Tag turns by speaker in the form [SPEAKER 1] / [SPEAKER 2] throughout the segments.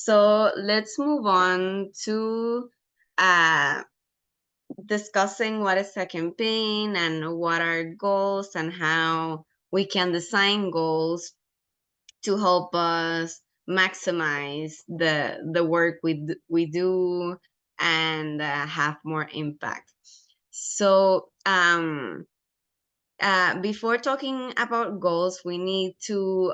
[SPEAKER 1] So let's move on to uh, discussing what is a campaign and what are goals and how we can design goals to help us maximize the work we do and have more impact. So before talking about goals, we need to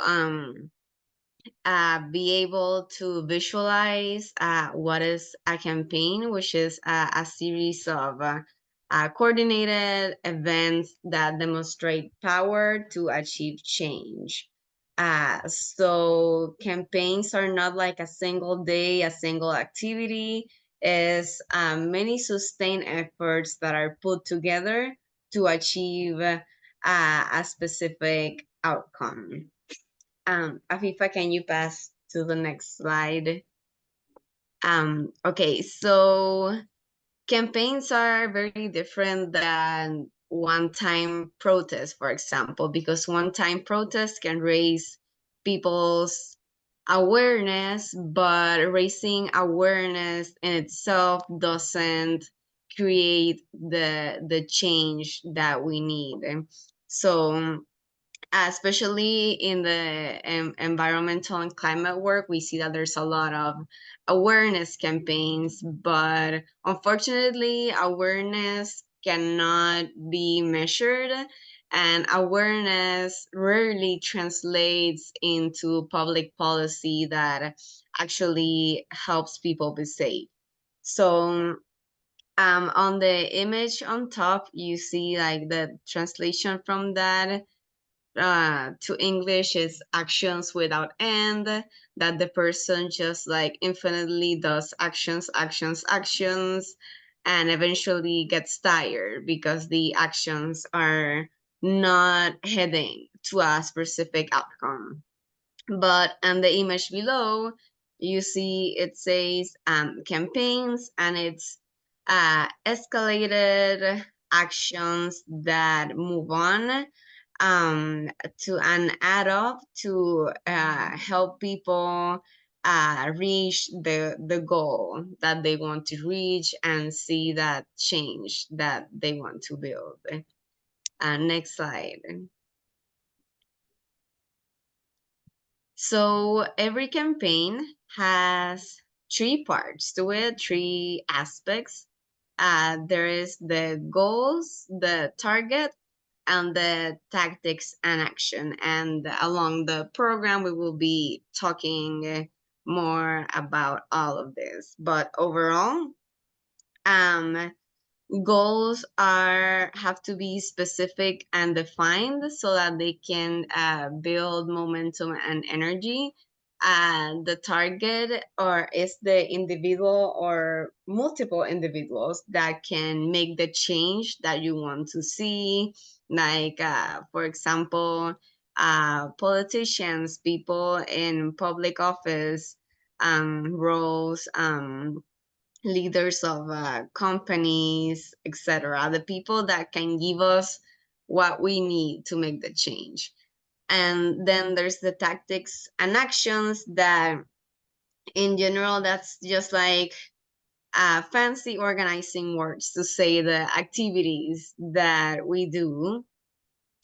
[SPEAKER 1] be able to visualize what is a campaign, which is a series of coordinated events that demonstrate power to achieve change. So campaigns are not like a single day, a single activity. Is many sustained efforts that are put together to achieve a specific outcome. Afifa, can you pass to the next slide? Okay, so campaigns are very different than one-time protests, for example, because one-time protests can raise people's awareness, but raising awareness in itself doesn't create the change that we need. So especially in the environmental and climate work, we see that there's a lot of awareness campaigns, but unfortunately, awareness cannot be measured, and awareness rarely translates into public policy that actually helps people be safe. So, on the image on top, you see like the translation from that to English is actions without end, that the person just like infinitely does actions, actions, actions, and eventually gets tired because the actions are not heading to a specific outcome. But on the image below, you see it says campaigns, and it's escalated actions that move on to and add up to help people reach the goal that they want to reach and see that change that they want to build. Next slide. So every campaign has three parts to it, three aspects. There is the goals, the target, and the tactics and action. And along the program, we will be talking more about all of this. But overall, um, goals are have to be specific and defined so that they can build momentum and energy. The target or is the individual or multiple individuals that can make the change that you want to see, like for example, politicians, people in public office roles, leaders of companies, etc. The people that can give us what we need to make the change. And then there's the tactics and actions that, in general, that's just like fancy organizing words to say the activities that we do.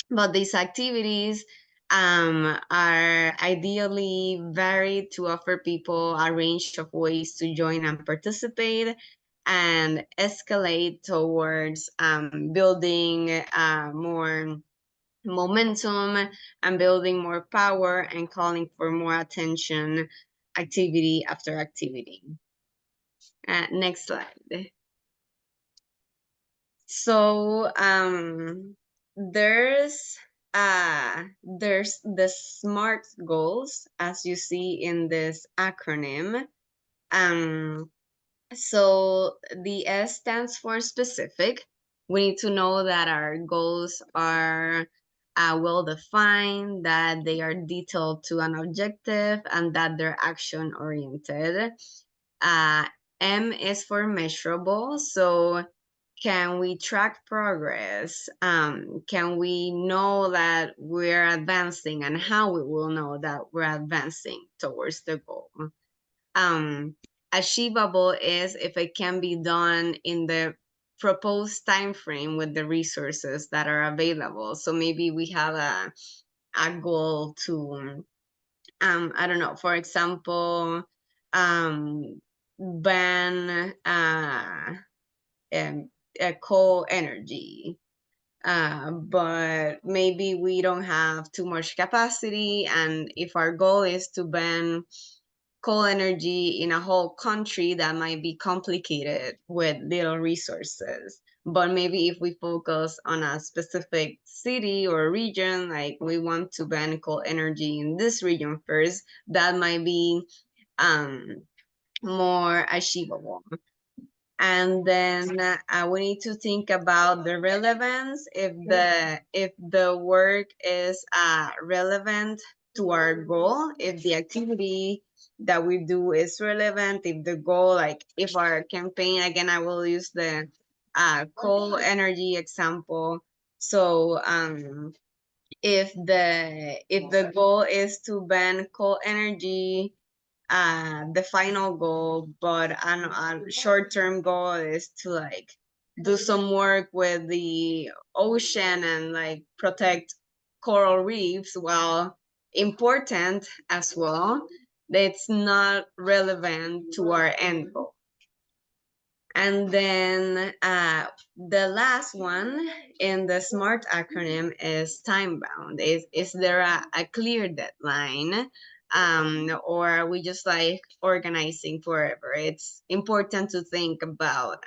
[SPEAKER 1] But these activities are ideally varied to offer people a range of ways to join and participate and escalate towards building more momentum and building more power and calling for more attention activity after activity. Next slide. So there's the SMART goals, as you see in this acronym. Um, so the S stands for specific. We need to know that our goals are well defined, that they are detailed to an objective, and that they're action oriented. Uh, M is for measurable. So can we track progress? Can we know that we're advancing, and how we will know that we're advancing towards the goal? achievable is if it can be done in the proposed time frame with the resources that are available. So maybe we have a goal to, I don't know, for example, ban um, coal energy, but maybe we don't have too much capacity. And if our goal is to ban coal energy in a whole country, that might be complicated with little resources. But maybe if we focus on a specific city or region, like we want to ban coal energy in this region first, that might be um, more achievable. And then we need to think about the relevance. If the work is relevant to our goal, if the activity that we do is relevant, if the goal, like if our campaign, again, I will use the coal energy example. So if the goal is to ban coal energy, the final goal, but a short-term goal is to like do some work with the ocean and like protect coral reefs, while important as well, it's not relevant to our end goal. And then the last one in the SMART acronym is time bound. Is there a clear deadline? Or are we just like organizing forever? It's important to think about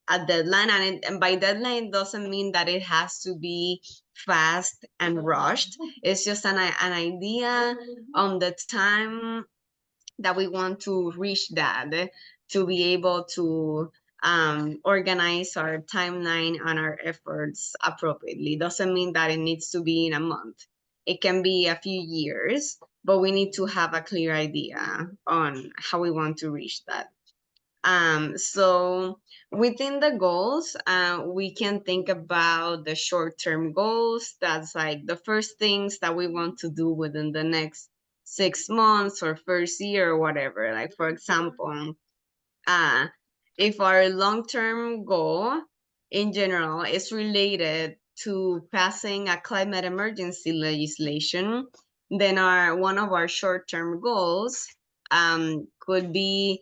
[SPEAKER 1] a deadline. And by deadline, it doesn't mean that it has to be fast and rushed. It's just an idea on the time that we want to reach that, to be able to organize our timeline and our efforts appropriately. Doesn't mean that it needs to be in a month. It can be a few years, but we need to have a clear idea on how we want to reach that. So within the goals, we can think about the short-term goals. That's like the first things that we want to do within the next 6 months or first year or whatever. Like for example, uh, if our long-term goal in general is related to passing a climate emergency legislation, then our one of our short-term goals could be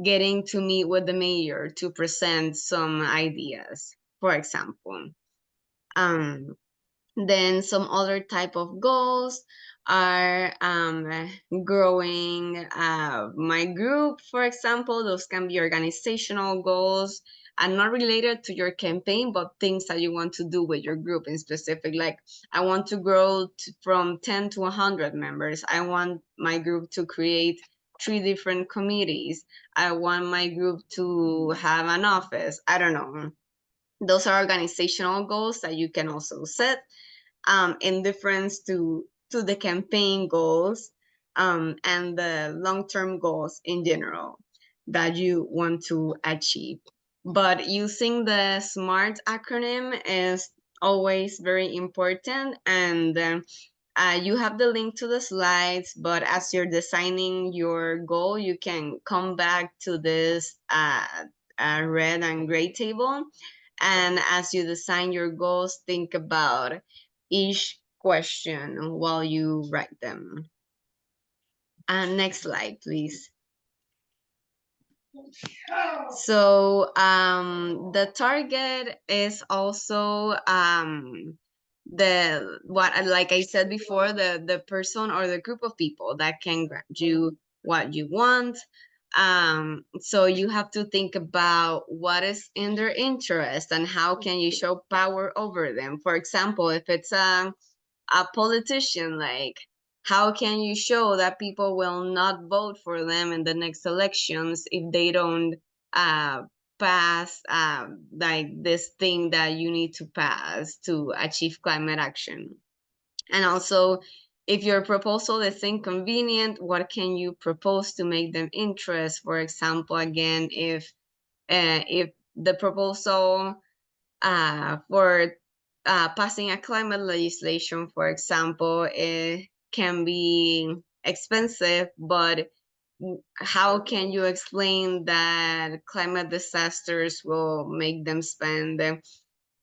[SPEAKER 1] getting to meet with the mayor to present some ideas, for example. Um, then some other type of goals are growing my group, for example. Those can be organizational goals and not related to your campaign, but things that you want to do with your group in specific. Like I want to grow from 10 to 100 members. I want my group to create 3 different committees. I want my group to have an office. I don't know. Those are organizational goals that you can also set in difference to the campaign goals and the long-term goals in general that you want to achieve. But using the SMART acronym is always very important. And you have the link to the slides, but as you're designing your goal, you can come back to this red and gray table. And as you design your goals, think about each question while you write them. And next slide, please. So the target is also the what, like I said before, the person or the group of people that can grant you what you want. So you have to think about what is in their interest and how can you show power over them. For example, if it's a politician, like how can you show that people will not vote for them in the next elections if they don't uh, pass like this thing that you need to pass to achieve climate action? And also, if your proposal is inconvenient, what can you propose to make them interest? For example, again, if the proposal for passing a climate legislation, for example, it can be expensive, but how can you explain that climate disasters will make them spend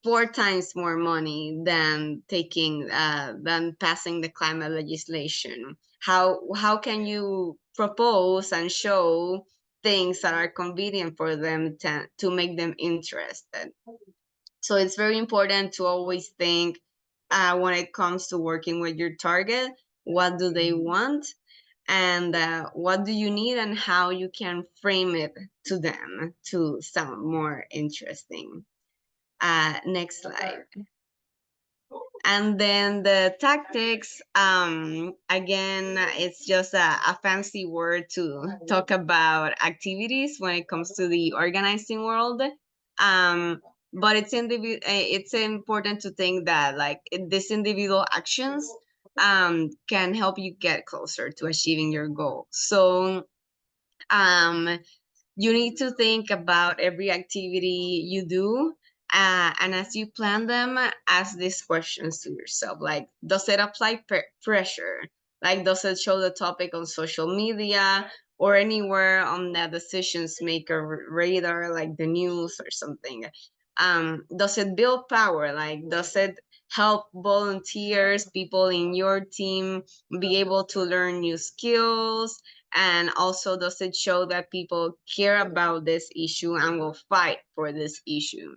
[SPEAKER 1] 4 times more money than than passing the climate legislation? How can you propose and show things that are convenient for them to make them interested? So it's very important to always think, when it comes to working with your target, what do they want, and what do you need, and how you can frame it to them to sound more interesting. Next slide. And then the tactics, again, it's just a fancy word to talk about activities when it comes to the organizing world. But it's important to think that like these individual actions can help you get closer to achieving your goal. So um, you need to think about every activity you do, and as you plan them, ask these questions to yourself, like, does it apply pressure? Like, does it show the topic on social media or anywhere on the decisions maker radar, like the news or something? Does it build power? Like, does it help volunteers, people in your team, be able to learn new skills? And also, does it show that people care about this issue and will fight for this issue?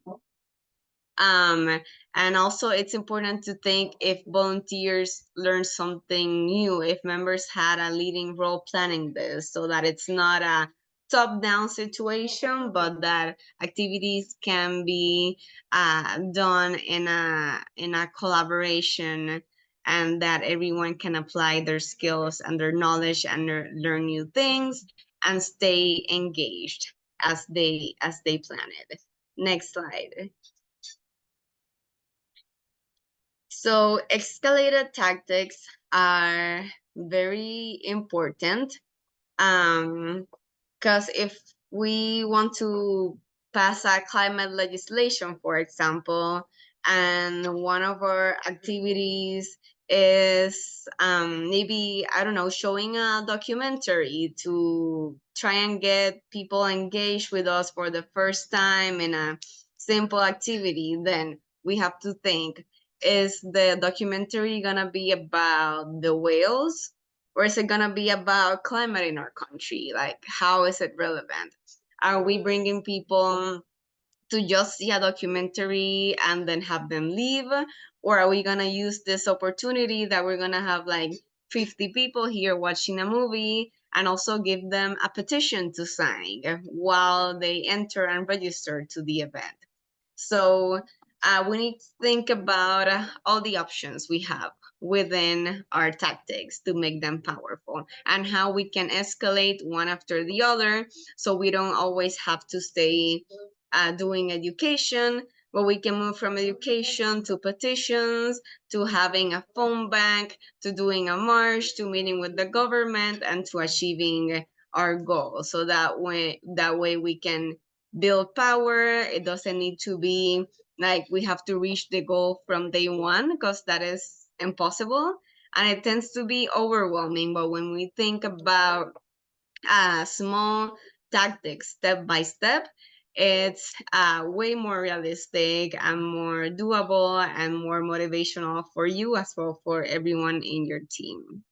[SPEAKER 1] um, and also, it's important to think if volunteers learn something new, if members had a leading role planning this, so that it's not a top-down situation, but that activities can be done in a collaboration, and that everyone can apply their skills and their knowledge and learn new things and stay engaged as they plan it. Next slide. So escalated tactics are very important, because if we want to pass a climate legislation, for example, and one of our activities is maybe, I don't know, showing a documentary to try and get people engaged with us for the first time in a simple activity, then we have to think, is the documentary gonna be about the whales, or is it gonna be about climate in our country? Like, how is it relevant? Are we bringing people to just see a documentary and then have them leave? Or are we gonna use this opportunity that we're gonna have like 50 people here watching a movie and also give them a petition to sign while they enter and register to the event? So we need to think about all the options we have within our tactics to make them powerful, and how we can escalate one after the other, so we don't always have to stay doing education, but we can move from education to petitions, to having a phone bank, to doing a march, to meeting with the government, and to achieving our goal. So that way we can build power. It doesn't need to be like we have to reach the goal from day one, because that is impossible and it tends to be overwhelming. But when we think about small tactics step by step, it's way more realistic and more doable and more motivational for you as well for everyone in your team.